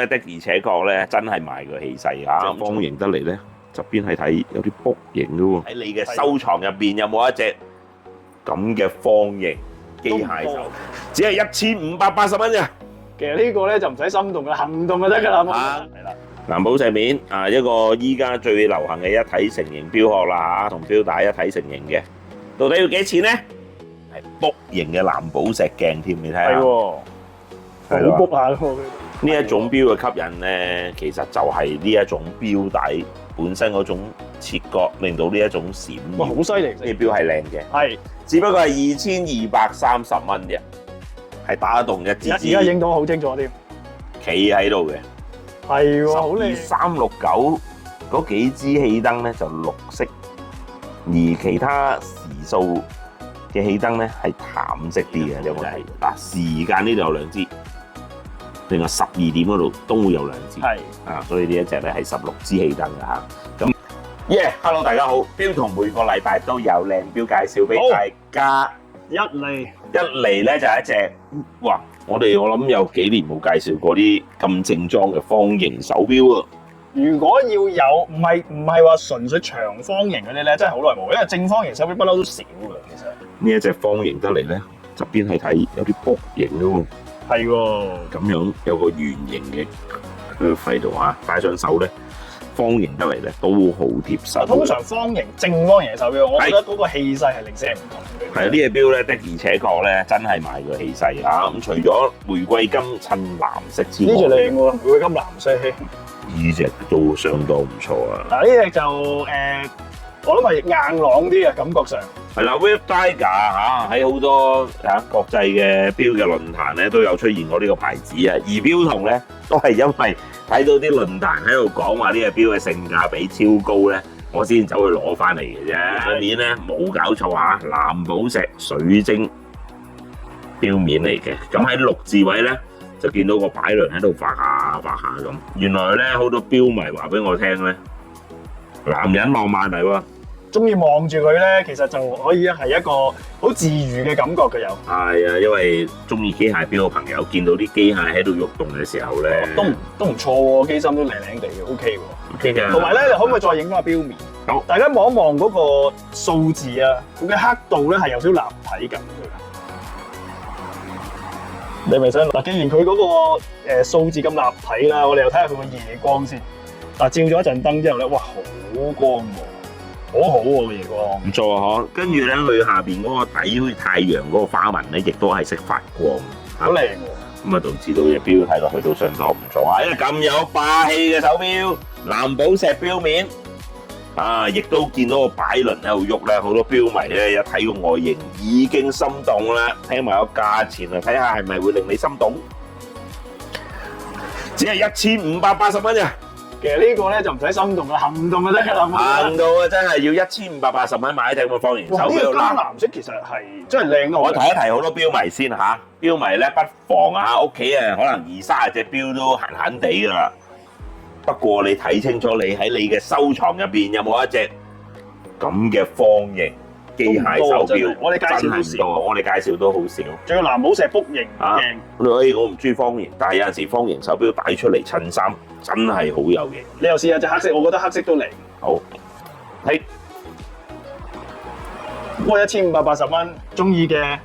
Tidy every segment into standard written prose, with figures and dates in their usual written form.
的而且確咧，真係賣個氣勢啊！方形得嚟咧，側邊係睇有啲卜形嘅喎。喺你嘅收藏入邊有冇一隻咁嘅方形機械手？只係1580蚊啫。其實呢個咧就唔使心動嘅，行動就得㗎啦。係啦，藍寶石面啊，一個依家最流行嘅一體成型錶殼啦嚇，同錶帶一體成型嘅，到底要幾錢咧？係卜形嘅藍寶石鏡添，你睇下。係喎，好卜下喎。呢一種錶嘅吸引咧，其實就係呢一種錶帶本身嗰種切割，令到呢一種閃耀。哇，好犀利！呢錶係靚嘅，係，只不過係2230蚊啫，係打得動一支。而家影到好清楚添，企喺度嘅。係喎，好靚。369嗰幾支氣燈咧就綠色，而其他時數嘅氣燈咧係淡色啲嘅，有冇睇？嗱，時間呢度有兩支，另外12點嗰度都會有兩支，係啊，所以呢一隻咧係16支氣燈嘅嚇。咁，hello 大家好，錶童每個禮拜都有靚錶介紹俾大家。一嚟咧就係一隻，哇！我諗有幾年冇介紹過啲咁正裝嘅方形手錶啊！如果要有唔係話純粹長方形嗰啲咧，真係好耐冇，因為正方形手錶不嬲都少㗎。其實呢一隻方形得嚟咧，側邊係睇有啲卜形嘅喎。係喎，咁樣有個圓形嘅喺度啊，戴上手咧，方形得嚟咧都好貼手。通常方形、正方形嘅手錶，我覺得嗰個氣勢係零舍唔同嘅。係啊，呢隻錶咧的而且確咧真係賣個氣勢啊！咁除咗玫瑰金襯藍色之外，呢隻靚喎，玫瑰金藍色。呢隻都相當唔錯啊！嗱，呢隻就我諗係硬朗啲嘅感覺上。係啦 Wave Tiger 嚇喺好多國際嘅錶嘅論壇咧都有出現過呢個牌子啊！而錶童咧都係因為睇到啲論壇喺度講話呢隻錶嘅性價比超高咧，我先走去攞翻嚟嘅啫。上面咧冇搞錯啊，藍寶石水晶錶面嚟嘅。咁喺6字位咧就見到個擺輪喺度發下咁。原來咧好多錶迷話俾我聽咧，男人浪漫嚟喎。中意望住佢咧，其實就可以係一個好治癒嘅感覺嘅有。係啊，因為中意機械錶嘅朋友見到啲機械喺度喐動嘅時候咧，都唔錯喎，機芯都靚靚地嘅 ，OK 喎。OK 嘅。同埋咧，你可唔可以再影翻個錶面？好，大家望一望嗰個數字啊，佢嘅刻度咧係有少立體感嘅。你咪想嗱，既然佢嗰個數字咁立體啦，我哋又睇下佢個夜光先。嗱，照咗一陣燈之後咧，哇，好光喎！好好喎，夜光唔錯啊！嗬，跟住咧，佢下邊嗰個底好似太陽嗰個花紋咧，亦都係識發光，好靚喎。咁啊，導致到隻錶睇落去都相當唔錯啊！因為咁有霸氣嘅手錶，藍寶石錶面啊，亦都見到個擺輪喺度喐咧，好多錶迷咧一睇個外形已經心動啦，聽埋個價錢啊，睇下係咪會令你心動？只係1580蚊咋。其實呢個咧就唔使心動啦，行動就得㗎啦。行到啊，真係要1580蚊買一隻咁嘅方形手錶啦。呢個金藍色其實係真係靚咯。我提一提好多錶迷先嚇，錶迷咧不妨啊屋企啊可能20-30隻錶都閒閒地㗎啦。不過你睇清楚，你喺你嘅收藏入邊有冇一隻咁嘅方形機械手錶？我哋介紹都少，我哋介紹都好少。仲有藍寶石卜形鏡。我唔中意方形，但係有陣時方形手錶帶出嚟襯衫，真係好有型。你又試下隻黑色，我覺得黑色都靚。好，係。不過1580蚊，中意嘅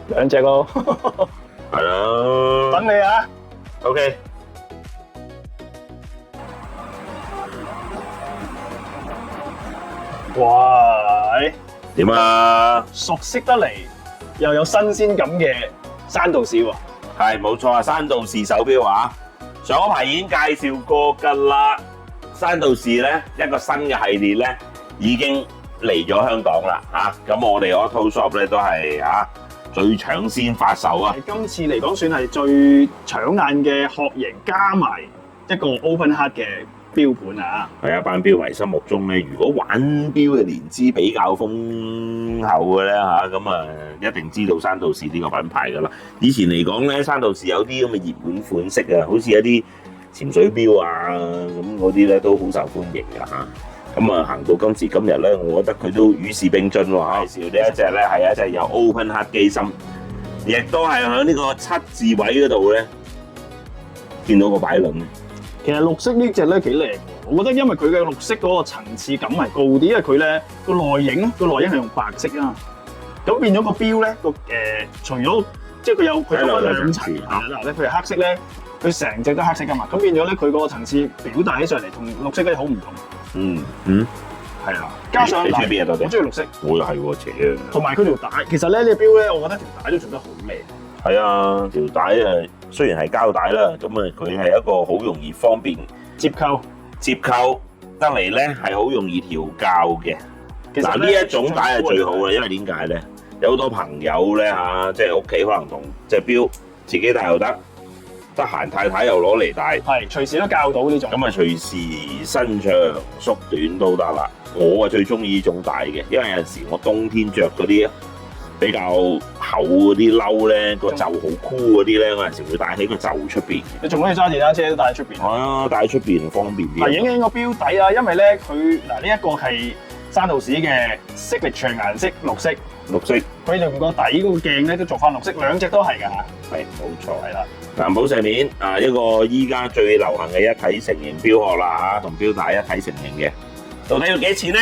兩隻咯。係啦。等你啊。OK。哇！點啊？熟悉得嚟，又有新鮮感嘅山道士喎。係冇錯啊，山道士手錶啊，上一排已經介紹過㗎啦。山道士咧一個新嘅系列咧已經嚟咗香港啦嚇，咁我哋 Auto Shop 咧都係嚇最搶先發售啊！今次嚟講算係最搶眼嘅殼型，加埋一個 Open Heart 嘅錶盤啊！係一班錶迷心目中咧，如果玩錶嘅年資比較豐厚嘅咧嚇，咁啊一定知道山道士呢個品牌㗎啦。以前嚟講咧，山道士有啲咁嘅熱門款式啊，好似一啲潛水錶啊咁嗰啲咧都好受歡迎㗎嚇。咁啊行到今時今日咧，我覺得佢都與時並進喎。介紹呢一隻咧係一隻有 Open Heart 機芯，亦都係喺呢個7字位嗰度咧見到個擺輪咧？其實綠色呢隻咧幾靚喎，我覺得因為佢嘅綠色嗰個層次感係高啲，因為佢咧個內影係用白色啊，咁變咗個標咧除咗即係佢有分兩層係啦，譬如黑色咧，佢成隻都黑色噶嘛，咁變咗咧佢嗰個層次表達起上嚟同綠色咧好唔同。係啊，加上你中意邊嘢多啲？我中意綠色，我又係喎，邪。同埋佢條帶，其實咧呢個標咧，我覺得條帶都做得好靚。係啊，條帶雖然係膠帶啦，咁佢係一個好容易方便接扣得嚟咧，係好容易調校嘅。嗱呢一種帶係最好嘅，因為點解咧？有好多朋友咧即係屋企可能同隻錶自己戴又得，得閒太太又攞嚟戴，係隨時都校到呢種。咁隨時伸長縮短都得啦。我最中意呢種帶嘅，因為有陣時我冬天着嗰啲比較厚嗰啲褸咧，個袖好箍嗰啲咧，有陣時會戴喺個袖出邊。你仲可以揸電單車都戴喺出邊。係啊，戴喺出邊方便啲。影個錶底啊，因為咧佢呢一個係山道士嘅 signature 顏色綠色，佢用個底嗰個鏡咧都做翻綠色，兩隻都係㗎嚇。係冇錯，係啦。藍寶石鏈一個依家最流行嘅一體成型錶殼啦同錶帶一體成型嘅，到底要幾錢咧？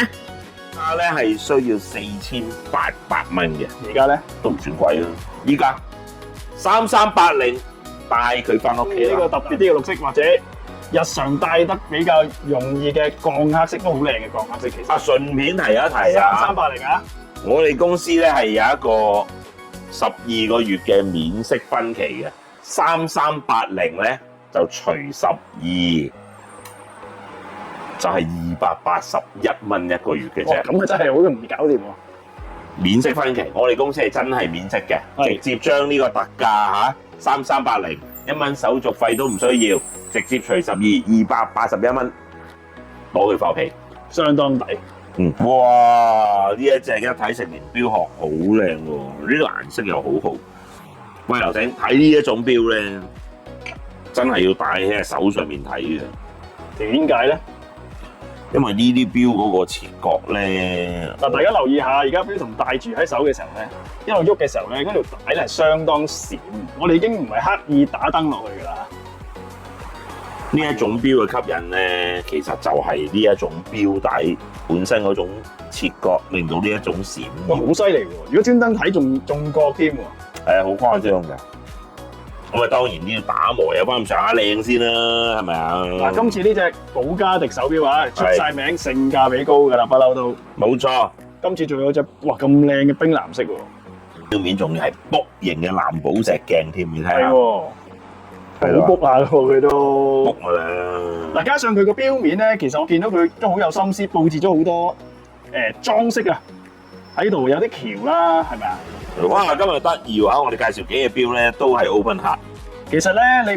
咧係需要4800蚊嘅，而家咧都唔算貴啦。依家3380帶佢翻屋企。呢個特別啲嘅綠色或者日常戴得比較容易嘅鋼黑色都好靚嘅鋼黑色，其實。順便提一提啊3380啊！我哋公司咧係有一個12個月嘅免息分期嘅，3380咧就除12。就係281蚊一個月嘅啫，咁啊真係好容易搞掂喎！免息分期，我哋公司係真係免息嘅，直接將呢個特價3380，1蚊手續費都唔需要，直接除12，281蚊攞佢翻屋企，相當抵。哇！呢一隻一體成型錶殼好靚喎，呢個顏色又好好。喂，劉醒，睇呢一種錶咧，真係要戴喺手上面睇嘅。點解咧？因為呢啲錶嗰個切角咧，嗱，大家留意下，而家錶童戴住喺手嘅時候咧，一路喐嘅時候咧，嗰條帶咧係相當閃。我哋已經唔係刻意打燈落去㗎啦。呢一種錶嘅吸引咧，其實就係呢一種錶帶本身嗰種切角，令到呢一種閃。哇，好犀利喎！如果專登睇仲覺添喎。係啊，好誇張㗎。咁當然呢要打磨有翻咁上下靚先啦，係咪啊？嗱，今次呢隻寶嘉迪手錶啊，出晒名，性價比高㗎啦，不嬲都。冇錯。今次仲有隻咁靚嘅冰藍色喎。錶面仲要係卜型嘅藍寶石鏡添，你睇下。係喎。好卜下喎，佢都。卜㗎啦。嗱，加上佢個錶面咧，其實我見到佢都好有心思，佈置咗好多裝飾啊喺度，有啲橋啦，係咪啊？哇！今日得意喎，我哋介紹幾隻錶咧，都係 open heart。其實咧，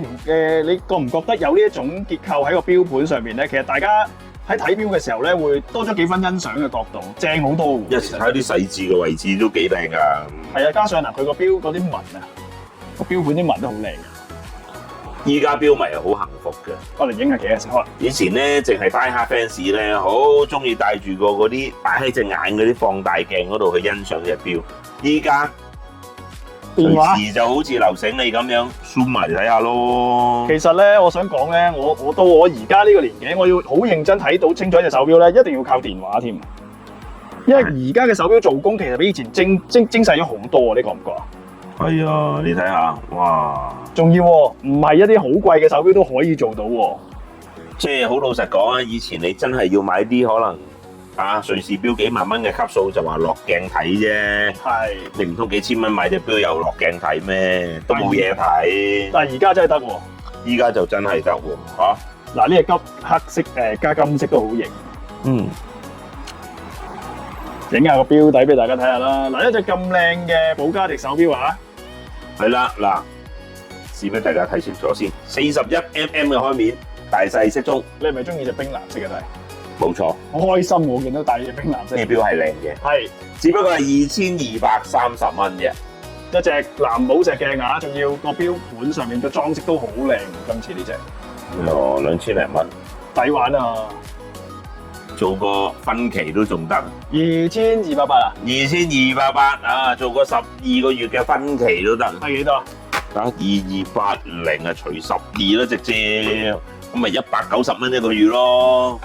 你覺唔覺得有呢一種結構喺個錶盤上面咧？其實大家喺睇錶嘅時候咧，會多咗幾分欣賞嘅角度，正好多。有時睇啲細緻嘅位置都幾靚㗎。係啊，加上佢個錶嗰啲紋啊，個錶盤啲紋都好靚嘅。依家錶迷係好幸福嘅。我哋影下幾隻先。以前咧，淨係die hard fans咧，好中意戴住個嗰啲擺喺隻眼嗰啲放大鏡嗰度去欣賞隻錶。依家隨時就好似劉醒你咁樣 zoom 埋睇下咯。其實咧，我想講咧，我到我而家呢個年紀，我要好認真睇到清楚一隻手錶咧，一定要靠電話添。因為而家嘅手錶做工其實比以前精細咗好多啊！你覺唔覺啊？係啊，你睇下，哇！仲要喎，唔係一啲好貴嘅手錶都可以做到喎。即係好老實講啊，以前你真係要買啲可能瑞士錶幾萬蚊嘅級數，就話落鏡睇啫。係，你唔通幾千蚊買隻錶又落鏡睇咩？都冇嘢睇。但係而家真係得喎，依家就真係得喎嚇。嗱，呢隻黑色加金色都好型。嗯。影下個錶底俾大家睇下啦。嗱，一隻咁靚嘅寶嘉迪手錶啊！係啦，嗱，試俾大家睇清楚先。41mm 嘅開面，大細適中。你係咪中意隻冰藍色嘅都係？冇錯。好開心我見到戴隻冰藍色。呢錶係靚嘅。係。只不過係2230蚊啫。一隻藍寶石鏡啊，仲要個錶盤上面嘅裝飾都好靚。今次呢隻。2000零蚊。抵玩啊！做個分期都仲得，2288啊！ 2288啊，做個12個月嘅分期都得。係幾多？ 2280啊，除12啦，直接咁咪190蚊一個月咯，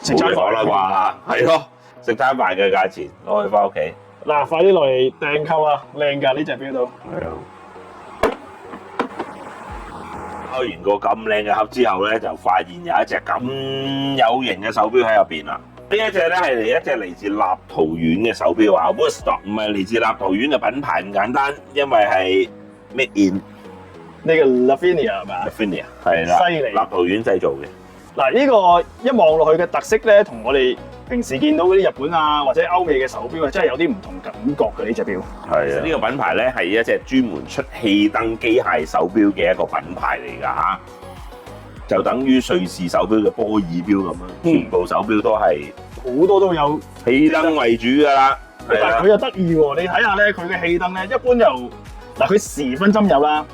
食餐飯啦啩，係咯，食餐飯嘅價錢攞去翻屋企。嗱，快啲落嚟訂購啊！靚㗎呢隻錶都。係啊。開完個咁靚嘅盒之後咧，就發現有一隻咁有型嘅手錶喺入邊啦。呢一隻咧係一隻嚟自立陶宛嘅手錶啊 ，Wurtstock 唔係嚟自立陶宛嘅品牌咁簡單，因為係 Made in 呢個 Lithuania 係嘛 Lithuania 係啦，犀利立陶宛製造嘅。嗱，呢個一望落去嘅特色咧，同我哋平時見到嗰啲日本啊或者歐美嘅手錶啊，真係有啲唔同感覺嘅呢隻錶。係啊，呢個品牌咧係一隻專門出氣燈機械手錶嘅一個品牌嚟㗎嚇，就等於瑞士手錶嘅波爾錶咁樣，全部手錶都係好多都有氣燈為主㗎啦。但係佢又得意喎，你睇下咧，佢嘅氣燈咧，一般又嗱，佢時分針有啦，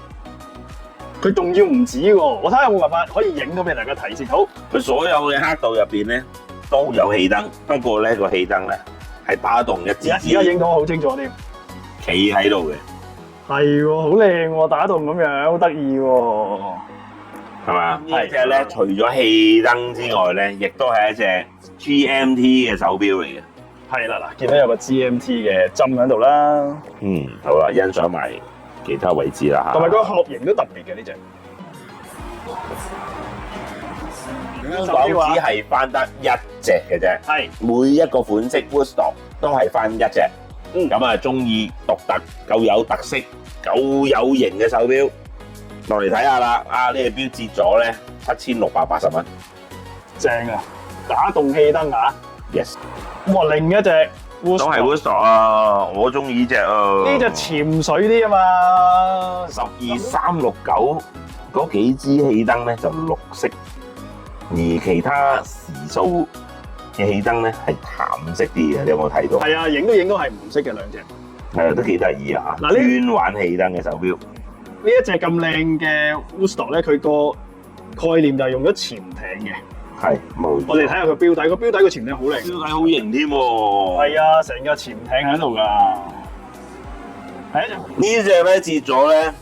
佢仲要唔止喎。我睇下有冇辦法可以影到俾大家睇先。好，佢所有嘅刻度入邊咧都有氣燈，不過咧個氣燈咧係打動一支而家影到好清楚添，企喺度嘅，係喎，好靚喎，打動咁樣，好得意喎。係嘛？呢隻咧除咗氣燈之外咧，亦都係一隻 GMT 嘅手錶嚟嘅。係啦，嗱，見到有個 GMT 嘅針喺度啦，好啦，欣賞埋其他位置啦嚇。同埋個殼型都特別嘅呢隻。香港只係翻得一隻嘅啫，係每一個款式 Wurtstock 都係翻一隻。咁啊，中意獨特、夠有特色、夠有型嘅手錶，落嚟睇下啦。啊，呢隻錶折咗咧7680蚊。正啊！打動氣燈啊 Yes， 哇，另一隻都係 Wurtstock啊，我中意呢隻啊。呢隻潛水啲啊嘛12369嗰幾支氣燈咧就綠色，而其他時數嘅氣燈咧係淡色啲嘅，你有冇睇到？係啊，影都影到係唔識嘅兩隻。係啊，都幾得意啊！嗱呢專玩氣燈嘅手錶，呢一隻咁靚嘅 Wurtstock 咧，佢個概念就係用咗潛艇嘅。係冇錯。我哋睇下佢錶底，個錶底個潛艇好靚。錶底好型添喎。係啊，成個潛艇喺度㗎。係一隻呢隻咧折咗咧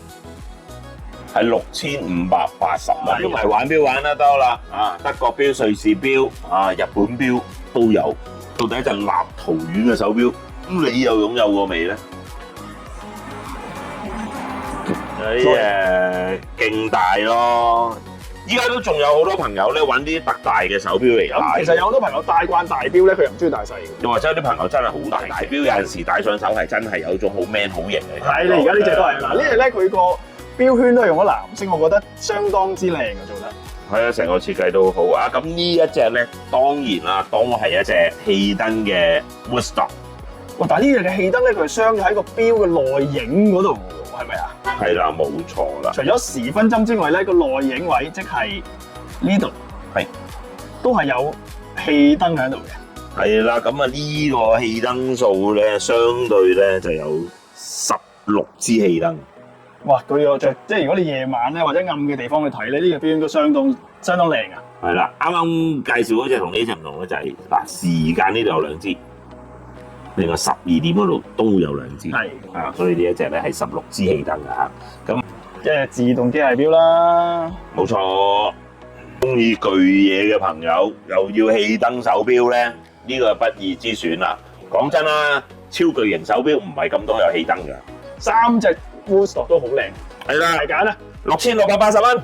係6580蚊，因為玩錶玩得多啦。啊，德國錶、瑞士錶啊、日本錶都有。到底一隻立陶宛嘅手錶，咁你又擁有過未咧？勁大咯！依家都仲有好多朋友咧揾啲特大嘅手錶嚟戴。其實有好多朋友戴慣大錶咧，佢又唔中意戴細嘅。又或者有啲朋友真係好大錶，有陣時戴上手係真係有一種好 man 好型嘅。係你而家呢隻都係嗱，呢隻咧佢個錶圈都係用咗藍色，我覺得相當之靚嘅做得。係啊，成個設計都好啊！咁呢一隻咧，當然啦，都係一隻氣燈嘅 Wurtstock。哇！但係呢隻嘅氣燈咧，佢係鑲咗喺個錶嘅內影嗰度喎，係咪啊？係啦，冇錯啦。除咗時分針之外咧，個內影位即係呢度，係都係有氣燈喺度嘅。係啦，咁啊呢個氣燈數咧，相對咧就有16支氣燈。哇！佢個即係如果你夜晚咧或者暗嘅地方去睇咧，呢個錶應該相當靚啊！係啦，啱啱介紹嗰隻同呢隻唔同嘅就係嗱，時間呢度有2支，另外12點嗰度都有2支。係啊，所以呢一隻咧係16支氣燈啊。咁即係自動機械錶啦。冇錯，中意巨嘢嘅朋友又要氣燈手錶咧，呢個係不二之選啦。講真啦，超巨型手錶唔係咁多有氣燈㗎。 3隻 Wurtstock 都好靚，係啦，大揀啦。 6680蚊。